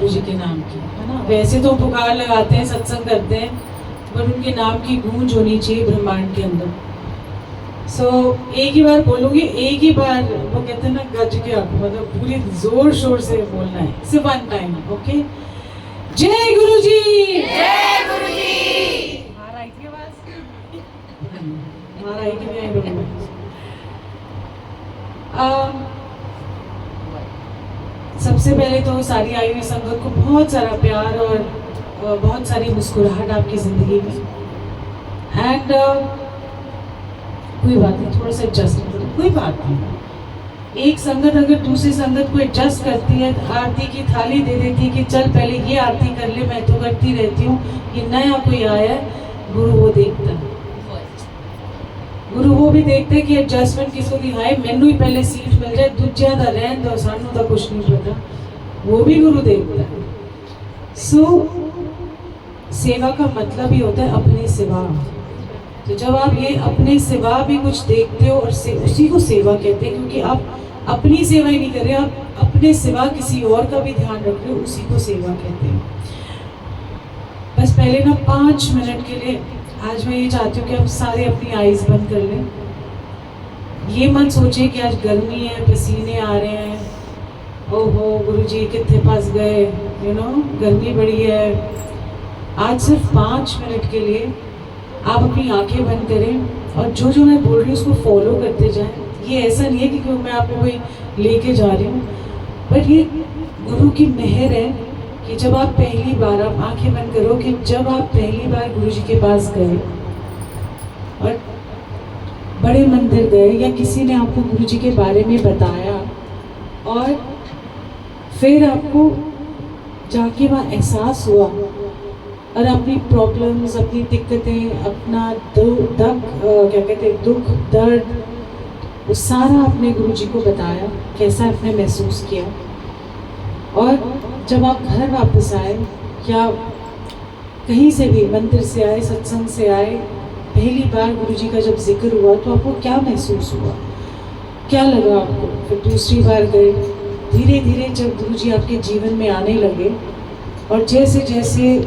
गुरु जी के नाम की, है ना। वैसे तो पुकार लगाते हैं, सत्संग करते हैं, पर उनके नाम की गूंज होनी चाहिए ब्रह्मांड के अंदर। एक ही बार बोलूंगी, एक ही बार, वो कहते हैं ना गज के आप, मतलब पूरी जोर शोर से बोलना है, सिर्फ वन टाइम, ओके। जय गुरु जी, जय गुरु जी। बाहर आई थी आवाज, बाहर आई कि नहीं आई? सबसे पहले तो सारी आई हुई संगत को बहुत सारा प्यार और बहुत सारी मुस्कुराहट आपकी जिंदगी में। एंड कोई बात नहीं, थोड़ा सा एडजस्ट करो, कोई बात नहीं। एक संगत अगर दूसरी संगत को एडजस्ट करती है, आरती की थाली दे देती है कि चल पहले ये आरती कर ले, मैं तो करती रहती हूँ, ये नया कोई आया है, गुरु वो देखता है। गुरु वो भी देखते हैं कि एडजस्टमेंट किसको दिखाए, मैनू ही पहले सीट मिल जाए, दूजिया का रहन दो, सानू तो कुछ नहीं पता, वो भी गुरु देखता है। सेवा का मतलब ही होता है अपने सिवा। तो जब आप ये अपने सिवा भी कुछ देखते हो और उसी को सेवा कहते हैं, क्योंकि आप अपनी सेवा ही नहीं कर रहे, आप अपने सिवा किसी और का भी ध्यान रख रहे हो, उसी को सेवा कहते हैं। बस पहले ना 5 मिनट के लिए आज मैं ये चाहती हूँ कि आप सारे अपनी आईज बंद कर लें। ये मत सोचिए कि आज गर्मी है, पसीने आ रहे हैं, ओहो गुरुजी कितने पास गए, गर्मी बड़ी है। आज सिर्फ 5 मिनट के लिए आप अपनी आंखें बंद करें और जो जो मैं बोल रही हूँ उसको फॉलो करते जाएं। ये ऐसा नहीं है कि मैं आपको कोई लेके जा रही हूँ, बट ये गुरु की मेहर है कि जब आप पहली बार, आप आंखें बंद करो, कि जब आप पहली बार गुरु जी के पास गए और बड़े मंदिर गए या किसी ने आपको गुरु जी के बारे में बताया और फिर आपको जाके वहाँ एहसास हुआ और अपनी प्रॉब्लम्स, अपनी दिक्कतें, अपना क्या कहते हैं, दुख दर्द, वो सारा अपने गुरु जी को बताया, कैसा आपने महसूस किया। और जब आप घर वापस आए या कहीं से भी, मंदिर से आए, सत्संग से आए, पहली बार गुरु जी का जब जिक्र हुआ तो आपको क्या महसूस हुआ, क्या लगा आपको? फिर दूसरी बार गए, धीरे धीरे जब गुरु जी आपके जीवन में आने लगे और जैसे जैसे,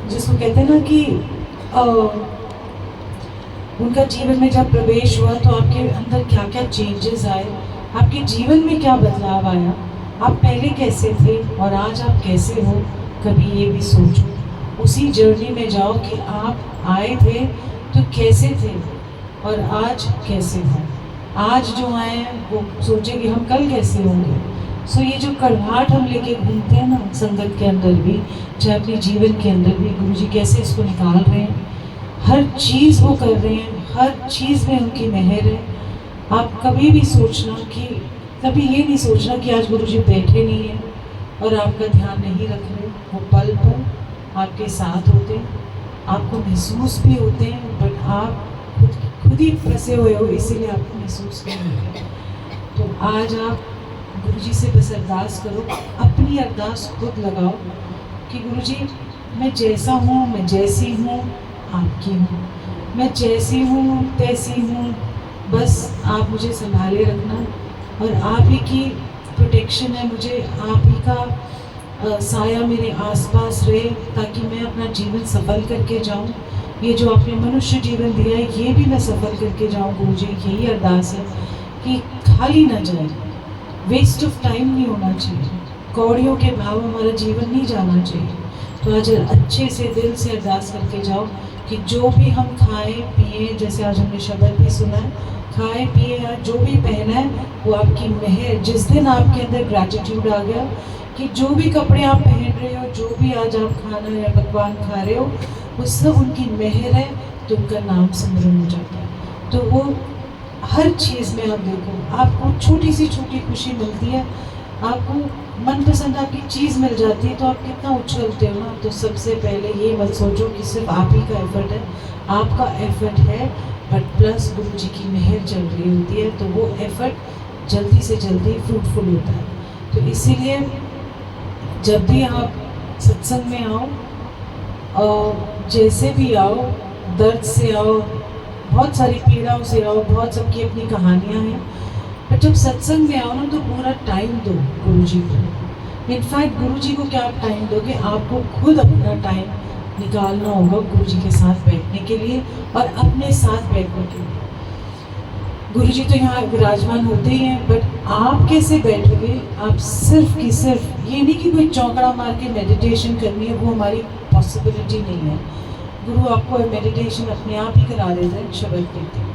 जिसको कहते हैं ना कि उनका जीवन में जब प्रवेश हुआ तो आपके अंदर क्या क्या चेंजेस आए, आपके जीवन में क्या बदलाव आया, आप पहले कैसे थे और आज आप कैसे हो, कभी ये भी सोचो। उसी जर्नी में जाओ कि आप आए थे तो कैसे थे और आज कैसे हो। आज जो आए हैं वो सोचे कि हम कल कैसे होंगे। ये जो कड़वाहट हम लेके घूमते हैं ना संगत के अंदर भी, चाहे अपने जीवन के अंदर भी, गुरु जी कैसे इसको निकाल रहे हैं। हर चीज़ वो कर रहे हैं, हर चीज़ में उनकी मेहर है। आप कभी भी सोचना कि, कभी ये नहीं सोचना कि आज गुरु जी बैठे नहीं हैं और आपका ध्यान नहीं रख रहे। वो पल पल आपके साथ होते हैं, आपको महसूस भी होते हैं, बट आप खुद ही फंसे हुए हो, इसीलिए आपको महसूस नहीं होते। तो आज आप गुरु जी से बस अरदास करो, अपनी अरदास खुद लगाओ कि गुरु जी मैं जैसा हूँ, मैं जैसी हूँ, आपकी हूँ, मैं जैसी हूँ तैसी हूँ, बस आप मुझे संभाले रखना और आप ही की प्रोटेक्शन है, मुझे आप ही का साया मेरे आसपास रहे, ताकि मैं अपना जीवन सफल करके जाऊँ। ये जो आपने मनुष्य जीवन दिया है, ये भी मैं सफल करके जाऊँ गुरु जी। यही अरदास है कि खाली ना जाए, वेस्ट ऑफ टाइम नहीं होना चाहिए, कौड़ियों के भाव हमारा जीवन नहीं जाना चाहिए। तो आज अच्छे से दिल से अरदास करके जाओ कि जो भी हम खाएं पिए, जैसे आज हमने शब्द भी सुना है, खाए पिए या जो भी पहना है वो आपकी मेहर। जिस दिन आपके अंदर ग्रैटिट्यूड आ गया कि जो भी कपड़े आप पहन रहे हो, जो भी आज आप खाना या पकवान खा रहे हो, वो सब उनकी मेहर है, तो उनका नाम सिमरन हो जाता है। तो वो हर चीज़ में आप देखो, आपको छोटी सी छोटी खुशी मिलती है, आपको मनपसंद आपकी चीज़ मिल जाती है, तो आप कितना उछलते हो ना। तो सबसे पहले ये मत सोचो कि सिर्फ आप ही का एफर्ट है, आपका एफर्ट है, बट प्लस गुरु जी की मेहर चल रही होती है, तो वो एफर्ट जल्दी से जल्दी फ्रूटफुल होता है। तो इसीलिए जब भी आप सत्संग में आओ और जैसे भी आओ, दर्द से आओ, बहुत सारी पीड़ाओं से आओ, बहुत सबकी अपनी कहानियाँ हैं, पर जब सत्संग में आओ ना तो पूरा टाइम दो गुरु जी को। इनफैक्ट गुरु जी को क्या आप टाइम दोगे, आपको खुद अपना टाइम निकालना होगा गुरु जी के साथ बैठने के लिए और अपने साथ बैठने के लिए। गुरु जी तो यहाँ विराजमान होते ही हैं, बट आप कैसे बैठोगे? आप सिर्फ की सिर्फ ये नहीं कि कोई चौकड़ा मार के मेडिटेशन करनी है, वो हमारी पॉसिबिलिटी नहीं है। गुरु आपको मेडिटेशन अपने आप ही करा देते हैं शब्द कीर्तन।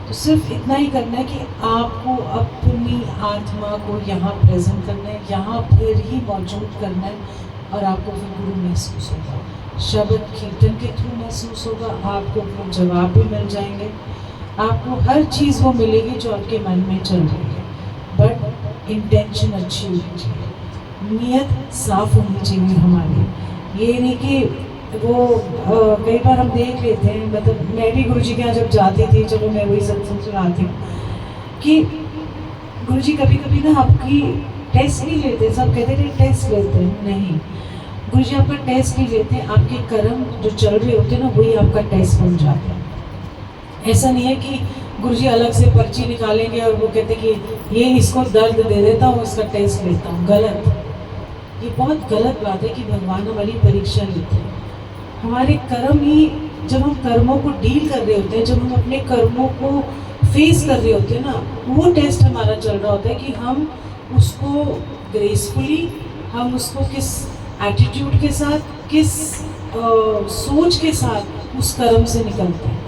तो सिर्फ इतना ही करना है कि आपको अपनी आत्मा को यहाँ प्रेजेंट करना है, यहाँ पर ही मौजूद करना है, और आपको फिर गुरु महसूस होगा, शब्द कीर्तन के थ्रू महसूस होगा, आपको फिर जवाब भी मिल जाएंगे, आपको हर चीज़ वो मिलेगी जो आपके मन में चल रही है। बट इंटेंशन अच्छी होनी चाहिए, नीयत साफ होनी चाहिए हमारी। ये नहीं कि वो कई बार हम देख लेते हैं, मतलब मैं भी गुरु जी के यहाँ जब जाती थी, चलो मैं वही सत्संग सुनाती हूँ, कि गुरु जी कभी कभी ना आपकी टेस्ट नहीं लेते। सब कहते थे टेस्ट लेते हैं, नहीं, गुरु जी आपका टेस्ट नहीं लेते, आपके कर्म जो चल रहे होते हैं ना, वही आपका टेस्ट बन जाता है। ऐसा नहीं है कि गुरु जी अलग से पर्ची निकालेंगे और वो कहते कि ये इसको दर्द दे देता हूँ, इसका टेस्ट लेता हूँ। गलत, ये बहुत गलत बात है कि भगवान हमारी परीक्षा लेते हैं। हमारे कर्म ही, जब हम कर्मों को डील कर रहे होते हैं, जब हम अपने कर्मों को फेस कर रहे होते हैं ना, वो टेस्ट हमारा चल रहा होता है कि हम उसको ग्रेसफुली, हम उसको किस एटीट्यूड के साथ, किस सोच के साथ उस कर्म से निकलते हैं।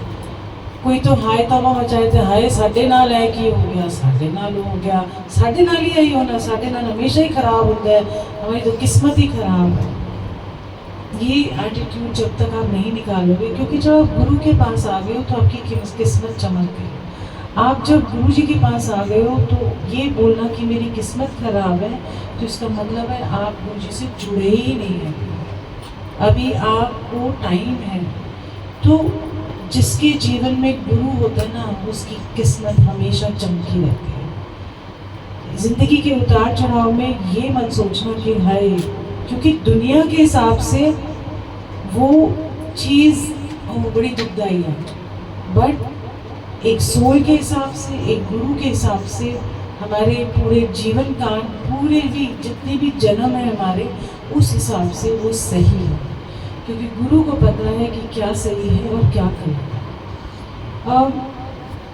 कोई तो हाय तवा मचाए थे, हाय साढ़े नाल है कि हो गया, साढ़े नाल हो गया, साढ़े नाल ही आई होना, साढ़े नाल हमेशा ही खराब होता है, हमारी तो किस्मत ही खराब है। ये एटीट्यूड जब तक आप नहीं निकालोगे, क्योंकि जब आप गुरु के पास आ गए हो तो आपकी किस्मत चमक गई। आप जब गुरु जी के पास आ गए हो तो ये बोलना कि मेरी किस्मत खराब है, तो इसका मतलब है आप गुरु जी से जुड़े ही नहीं हैं, अभी आपको टाइम है। तो जिसके जीवन में गुरु होता है ना, उसकी किस्मत हमेशा चमकी रहती है। जिंदगी के उतार चढ़ाव में ये मत सोचना कि हाय, क्योंकि दुनिया के हिसाब से वो चीज़ बड़ी दुखदाई है, बट एक सोल के हिसाब से, एक गुरु के हिसाब से हमारे पूरे जीवन काल, पूरे भी जितने भी जन्म है हमारे, उस हिसाब से वो सही है, क्योंकि गुरु को पता है कि क्या सही है और क्या करना है।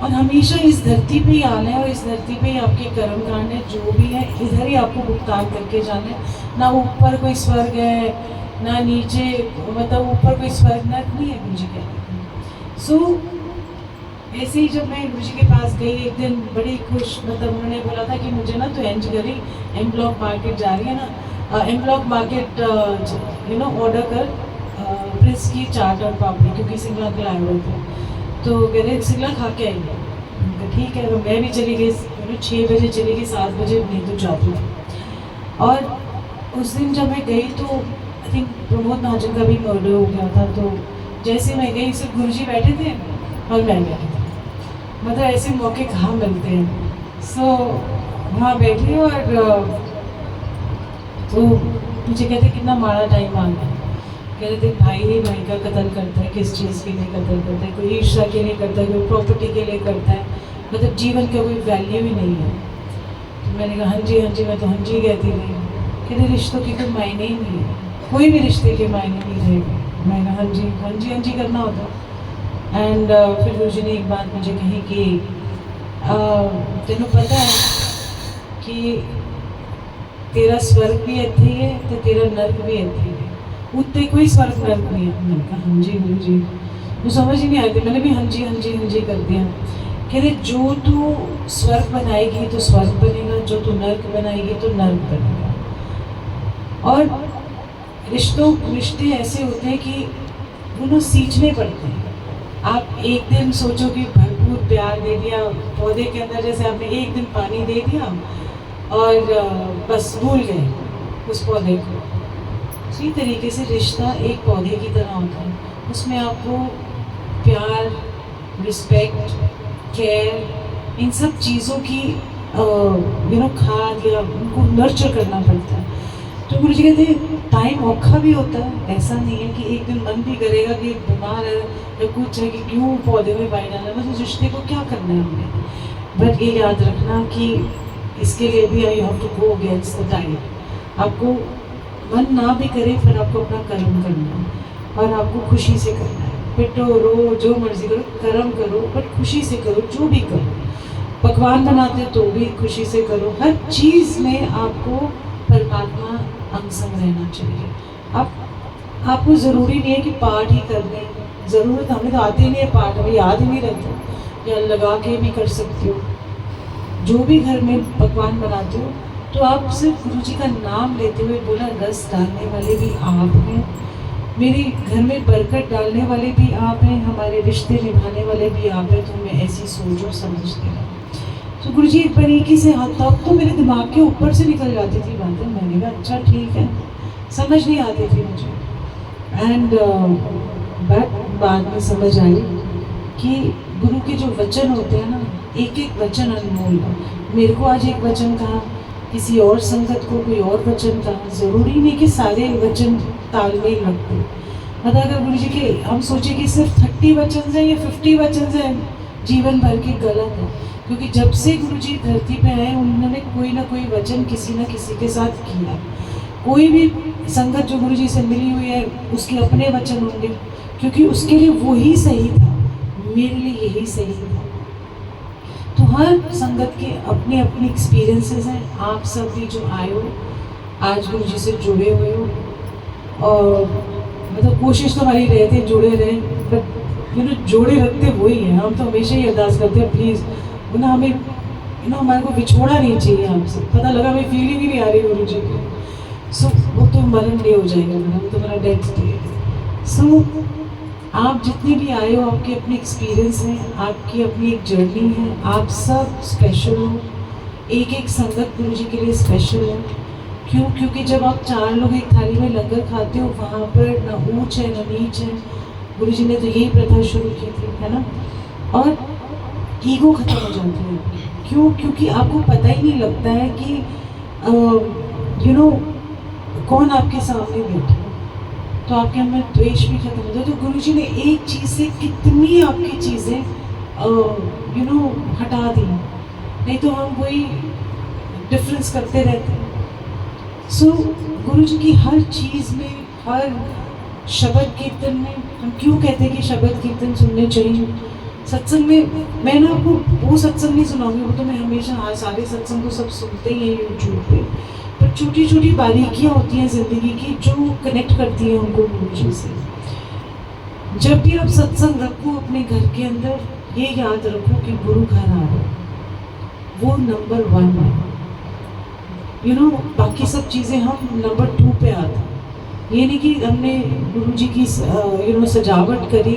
और हमेशा इस धरती पे ही आना है, और इस धरती पे ही आपके कर्म कांड है, जो भी है इधर ही आपको भुगतान करके जाना है। ना ऊपर कोई स्वर्ग है, ना नीचे, मतलब ऊपर कोई स्वर्ग नर्क नहीं है, गुरु जी कहते हैं। सो ऐसे ही जब मैं गुरु जी के पास गई एक दिन, बड़ी खुश, मतलब उन्होंने बोला था कि मुझे ना तो एंज करी, एम ब्लॉक मार्केट जा रही है ना, एम ब्लॉक मार्केट ऑर्डर कर प्रिंस की चाट और पापड़ी, क्योंकि सिंगला के आए हुए थे, तो कह रहे सिंगला खा के आएंगे। ठीक है, तो मैं भी चली गई, 6 बजे चली गई, 7 बजे नहीं तो जाती थी। और उस दिन जब मैं गई तो आई थिंक प्रमोद महाजन का भी मर्डर हो गया था, तो जैसे मैं गई सिर्फ गुरु जी बैठे थे और मैं बैठी थी, मतलब ऐसे मौके कहाँ मिलते हैं। सो वहाँ बैठी और तो मुझे कहते कितना माड़ा टाइम आ गया। कह रहे थे भाई ही भाई का कत्ल करता है, किस चीज़ के लिए कत्ल करता है, कोई ईर्ष्या के लिए करता है, कोई प्रॉपर्टी के लिए करता है, मतलब जीवन का कोई वैल्यू ही नहीं है। तो मैंने कहा हाँ जी मैं तो हाँ जी कहती रही। कहते रिश्तों की कोई मायने ही नहीं है, कोई भी रिश्ते के मायने नहीं रहेगा। मैंने कहा हाँ जी करना होता। एंड फिर गुरु जी ने एक बात मुझे कही कि तेनों पता है कि तेरा स्वर्ग भी इत्थे ही है तो तेरा नर्क भी इत्थे ही है, उत्ते कोई स्वर्ग नर्क नहीं है। मैंने कहा हाँ जी गुरु जी, वो समझ ही नहीं आई थी। मैंने भी हाँ जी कर दिया। कहते जो तू स्वर्ग बनाएगी तो स्वर्ग बनेगा, जो तू नर्क बनाएगी तो नर्क बनेगा। और रिश्ते ऐसे होते हैं कि वो ना सींचने पड़ते हैं। आप एक दिन सोचो कि भरपूर प्यार दे दिया पौधे के अंदर, जैसे आपने एक दिन पानी दे दिया और बस भूल गए उस पौधे को। इसी तरीके से रिश्ता एक पौधे की तरह होता है, उसमें आपको प्यार, रिस्पेक्ट, केयर, इन सब चीज़ों की खाद या उनको नर्चर करना पड़ता है। तो गुरु जी कहते हैं टाइम औखा भी होता है, ऐसा नहीं है कि एक दिन मन भी करेगा कि बीमार है या कुछ है कि क्यों पौधे में पानी डालना, बस उस रिश्ते को क्या करना है हमने। बट ये याद रखना कि इसके लिए भी you have to go against the time. आपको मन ना भी करे फिर आपको अपना कर्म करना है और आपको खुशी से करना है। पिटो रो जो मर्जी करो, कर्म करो बट खुशी से करो। जो भी करो, पकवान बनाते तो भी खुशी से करो। हर चीज़ में आपको परमात्मा अंग संग रहना चाहिए। आपको ज़रूरी नहीं है कि पाठ ही करने, ज़रूरत हमें तो आते ही नहीं है पाठ, हमें याद ही नहीं रहता, या लगा के भी कर सकते हो। जो भी घर में पकवान बनाते हो तो आप सिर्फ गुरु जी का नाम लेते हुए बोला, रस डालने वाले भी आप हैं, मेरे घर में बरकत डालने वाले भी आप हैं, हमारे रिश्ते निभाने वाले भी आप हैं, तो हमें ऐसी सोचो समझते हैं। तो गुरु जी एक बारीकी से हाथ, तब तो मेरे दिमाग के ऊपर से निकल जाती थी बातें। मैंने कहा अच्छा ठीक है, समझ नहीं आती थी मुझे। एंड बट बाद में समझ आई कि गुरु के जो वचन होते हैं ना, एक एक वचन अनमोल है। मेरे को आज एक वचन कहा, किसी और संगत को कोई और वचन कहा, ज़रूरी नहीं कि सारे वचन तालमेल रखते। मतलब अगर गुरु जी के हम सोचे कि सिर्फ 30 वचन हैं या 50 वचन हैं जीवन भर के, गलत है। क्योंकि जब से गुरु जी धरती पे आए उन्होंने कोई ना कोई वचन किसी न किसी के साथ किया। कोई भी संगत जो गुरु जी से मिली हुई है उसके अपने वचन होंगे, क्योंकि उसके लिए वही सही था, मेरे लिए यही सही था। तो हर संगत के अपने अपने एक्सपीरियंसेस हैं। आप सब भी जो आए हो आज गुरु जी से जुड़े हुए हो, और मतलब कोशिश तो हमारी रहती है जुड़े रहे, बट जोड़े रखते वही हैं। हम तो हमेशा ही अरदास करते हैं प्लीज़ हमें हमारे को विछोड़ा नहीं चाहिए आपसे। पता लगा हमें फीलिंग ही नहीं आ रही गुरु जी की, सो वो तो मरण नहीं हो जाएगा मेरा, वो तो मेरा डेथ स्टेट। सो आप जितने भी आए हो आपके अपने एक्सपीरियंस हैं, आपकी अपनी एक जर्नी है, आप सब स्पेशल हो। एक एक संगत गुरु जी के लिए स्पेशल है। क्यों? क्योंकि जब आप 4 लोग एक थाली में लंगर खाते हो वहाँ पर न ऊंच है न नीच है। गुरु जी ने तो यही प्रथा शुरू की थी, है ना। और ईगो खत्म हो जाती है। क्यों? क्योंकि आपको पता ही नहीं लगता है कि कौन आपके सामने बैठा, तो आपके अंदर द्वेष भी खत्म होता है। तो गुरु जी ने एक चीज़ से कितनी आपकी चीज़ें हटा दी, नहीं तो हम वही डिफरेंस करते रहते हैं। सो गुरु जी की हर चीज़ में, हर शब्द कीर्तन में, हम क्यों कहते हैं कि शब्द कीर्तन सुनने चाहिए। सत्संग में मैं ना आपको वो सत्संग नहीं सुनाऊंगी, वो तो मैं हमेशा सारे सत्संग तो सब सुनते ही हैं यूट्यूब पे, पर छोटी छोटी बारीकियाँ होती हैं ज़िंदगी की जो कनेक्ट करती हैं उनको गुरु जी से। जब भी आप सत्संग रखो अपने घर के अंदर, ये याद रखो कि गुरु घर आ रहे, वो नंबर 1 है। बाकी सब चीज़ें हम नंबर 2 पे आते हैं। ये नहीं कि हमने गुरु जी की सजावट करी,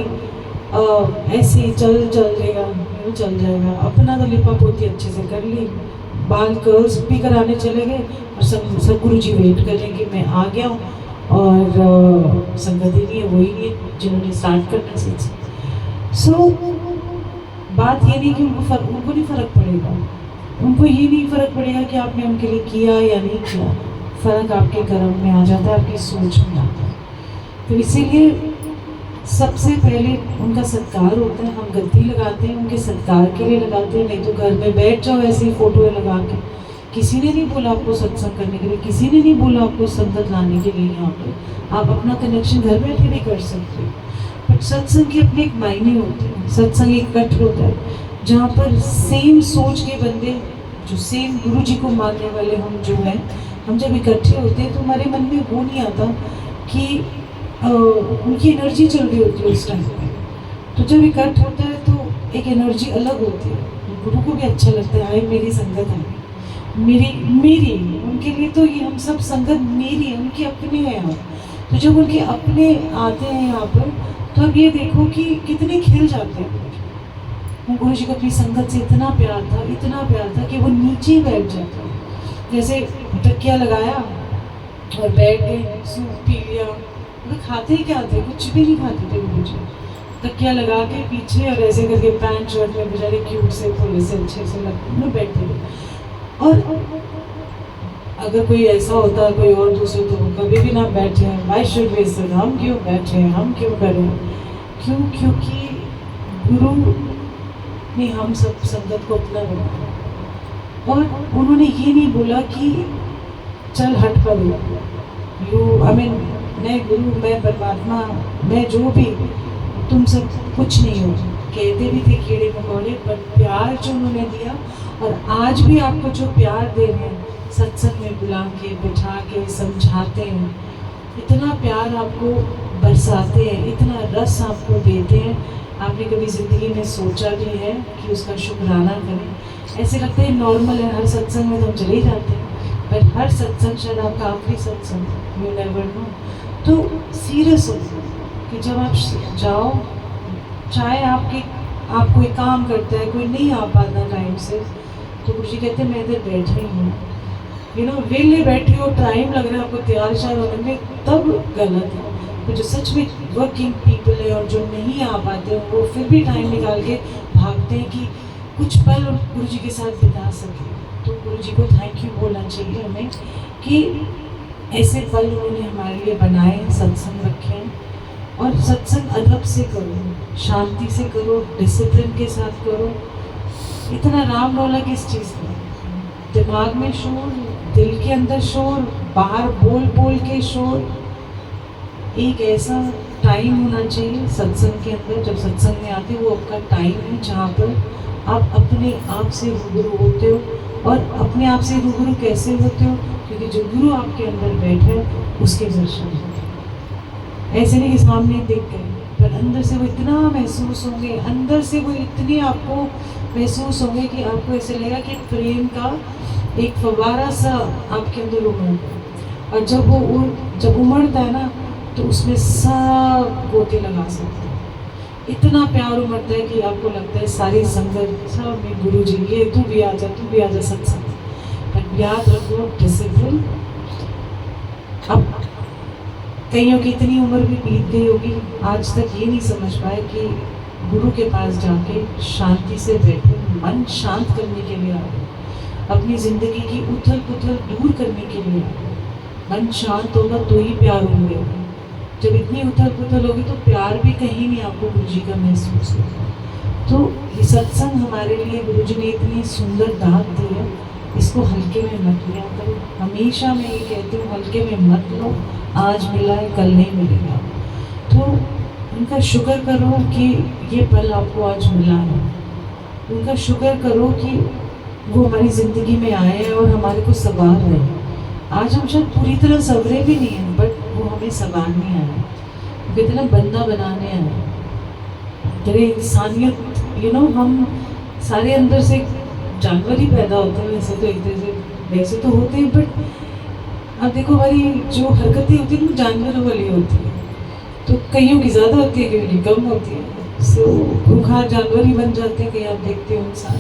ऐसे चल जाएगा, चल जाएगा, अपना तो लिपा पोती अच्छे से कर ली, बाल कर्ल्स भी कराने चले गए और सब गुरु जी वेट कर रहे हैं कि मैं आ गया हूँ, और संगत ही नहीं है, वही नहीं है जिन्होंने स्टार्ट करना सीखा। सो बात ये नहीं कि उनको नहीं फ़र्क पड़ेगा, उनको ये नहीं फ़र्क पड़ेगा कि आपने उनके लिए किया या नहीं किया। फ़र्क आपके कर्म में आ जाता है, आपकी सोच में आता है। तो इसीलिए सबसे पहले उनका सत्कार होता है। हम गद्दी लगाते हैं उनके सत्कार के लिए लगाते हैं, नहीं तो घर में बैठ जाओ ऐसे ही फोटो लगा के। किसी ने नहीं बोला आपको सत्संग करने के लिए, किसी ने नहीं बोला आपको संगत लाने के लिए। यहाँ पर आप अपना कनेक्शन घर बैठे भी कर सकते हो, बट सत्संग के अपने एक मायने होते हैं। सत्संग एक कट होता है जहाँ पर सेम सोच के बंदे, जो सेम गुरु जी को मानने वाले हम जो हैं, हम जब इकट्ठे होते हैं तो हमारे मन में वो नहीं आता कि उनकी एनर्जी चल रही होती है उस टाइम पे। तो जब इकट्ठ होता है तो एक एनर्जी अलग होती है। गुरु को भी अच्छा लगता है, आए मेरी संगत है, मेरी उनके लिए तो ये हम सब संगत मेरी है, उनके अपने हैं यहाँ। तो जब उनके अपने आते हैं यहाँ पर, तो अब ये देखो कि कितने खिल जाते हैं। गुरु जी को अपनी संगत से इतना प्यार था कि वो नीचे बैठ जाते हैं। जैसे तकिया लगाया और बैठ गए, सूप पी लिया, वो खाते ही क्या थे, कुछ भी नहीं खाते थे गुरु जी। तकिया लगा के पीछे और ऐसे करके पैंट शर्ट में बेचारे क्यूट से थोड़े से अच्छे से लगते बैठे थे। और अगर कोई ऐसा होता कोई और दूसरे तो कभी भी ना बैठे, वाई शुड वी सिट, हम क्यों बैठे, हम क्यों करें, क्यों? क्योंकि गुरु ने हम सब संगत को अपना बनाया। और उन्होंने ये नहीं बोला कि चल हट पर यू आई मीन मैं गुरु, मैं परमात्मा, मैं जो भी, तुम सब कुछ नहीं हो। कहते भी थे कीड़े मकोड़े, पर प्यार जो उन्होंने दिया, और आज भी आपको जो प्यार दे रहे हैं, सत्संग में बुला के बिठा के समझाते हैं, इतना प्यार आपको बरसाते हैं, इतना रस आपको देते हैं, आपने कभी ज़िंदगी में सोचा भी है कि उसका शुक्राना करें? ऐसे लगता है नॉर्मल है, हर सत्संग में तो हम चले जाते हैं, पर हर सत्संग शायद आपका आखिरी सत्संग, यू नेवर नो। तो सीरियस हो कि जब आप जाओ, चाहे आप कोई काम करता है, कोई नहीं आ पाता टाइम से, तो गुरु जी कहते हैं मैं इधर बैठे ही हूँ, यू नो, वेले बैठे हो, टाइम लग रहा है आपको तैयार शायद होने में, तब गलत है। तो जो सच में वर्किंग पीपल है और जो नहीं आ पाते वो फिर भी टाइम निकाल के भागते हैं कि कुछ पल गुरु जी के साथ बिता सके, तो गुरु जी को थैंक यू बोलना चाहिए हमें कि ऐसे पल उन्होंने हमारे लिए बनाए, सत्संग रखे हैं। और सत्संग अदब से करो, शांति से करो, डिसिप्लिन के साथ करो। इतना राम रौला किस चीज़ का? दिमाग में शोर, दिल के अंदर शोर, बाहर बोल बोल के शोर। एक ऐसा टाइम होना चाहिए सत्संग के अंदर, जब सत्संग में आते हो वो आपका टाइम है जहाँ पर आप अपने आप से रूबरू होते हो। और अपने आप से रूबरू कैसे होते हो? क्योंकि जो गुरु आपके अंदर बैठा है उसके दर्शन होते हैं। ऐसे नहीं कि सामने दिख गए, पर अंदर से वो इतना महसूस होंगे, अंदर से वो इतने आपको महसूस होंगे कि आपको ऐसे लगेगा कि प्रेम का एक फव्वारा सा आपके अंदर उमड़, और जब उमड़ता है ना तो उसमें सब गोते लगा सकते हैं। इतना प्यार उमड़ता है कि आपको लगता है सारी संगत सब में गुरु जी, ये तू भी आ जा सत्संग। पर याद रखो डिसिप्लिन। अब कईयों की इतनी उम्र भी बीत गई होगी, आज तक ये नहीं समझ पाए कि गुरु के पास जाके शांति से बैठो, मन शांत करने के लिए आओ, अपनी ज़िंदगी की उथल पुथल दूर करने के लिए आओ। मन शांत होगा तो ही प्यार होंगे। जब इतनी उथल पुथल होगी तो प्यार भी कहीं नहीं आपको गुरु जी का महसूस होगा। तो ये सत्संग हमारे लिए गुरु जी ने इतनी सुंदर दात दी है, इसको हल्के में मत लिया करो। हमेशा मैं ये कहती हूँ हल्के में मत लो, आज मिला है कल नहीं मिलेगा। तो उनका शुक्र करो कि ये पल आपको आज मिला है, उनका शुक्र करो कि वो हमारी ज़िंदगी में आए हैं और हमारे को संवार रहे हैं। आज हम शायद पूरी तरह संवरे भी नहीं हैं, बट वो हमें संवारने आए, कितना बंदा बनाने आए। तेरे इंसानियत, यू नो, हम सारे अंदर से जानवर ही पैदा होते हैं, वैसे तो एक तरह से वैसे तो होते हैं, बट अब देखो हमारी जो हरकतें होती हैं वो जानवरों वाली होती है, तो कईयों की ज़्यादा होती है, कईयों की कम होती है। सो खूंखार जानवर ही बन जाते हैं कहीं, आप देखते हो इंसान,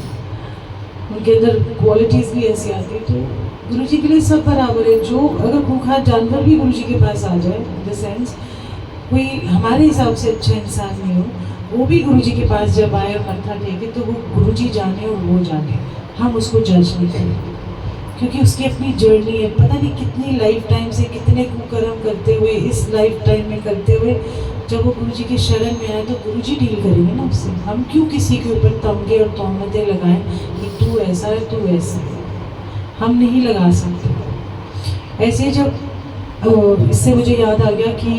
उनके अंदर क्वालिटीज़ भी ऐसी आती है। तो गुरु जी के लिए सब बराबर है। जो अगर खूंखार जानवर भी गुरु जी के पास आ जाए, इन द सेंस कोई हमारे हिसाब से अच्छा इंसान नहीं हो, वो भी गुरु जी के पास जब आए और मत्था टेके, तो वो गुरु जी जाने और वो जाने, हम उसको जज नहीं करें, क्योंकि उसकी अपनी जर्नी है। पता नहीं कितनी लाइफ टाइम से कितने कुकर्म करते हुए, इस लाइफ टाइम में करते हुए, जब वो गुरु जी के शरण में आए तो गुरु जी डील करेंगे ना उससे। हम क्यों किसी के ऊपर तमगे और तोहमतें लगाएं कि तू ऐसा है तू ऐसा है, हम नहीं लगा सकते। ऐसे जब इससे मुझे याद आ गया कि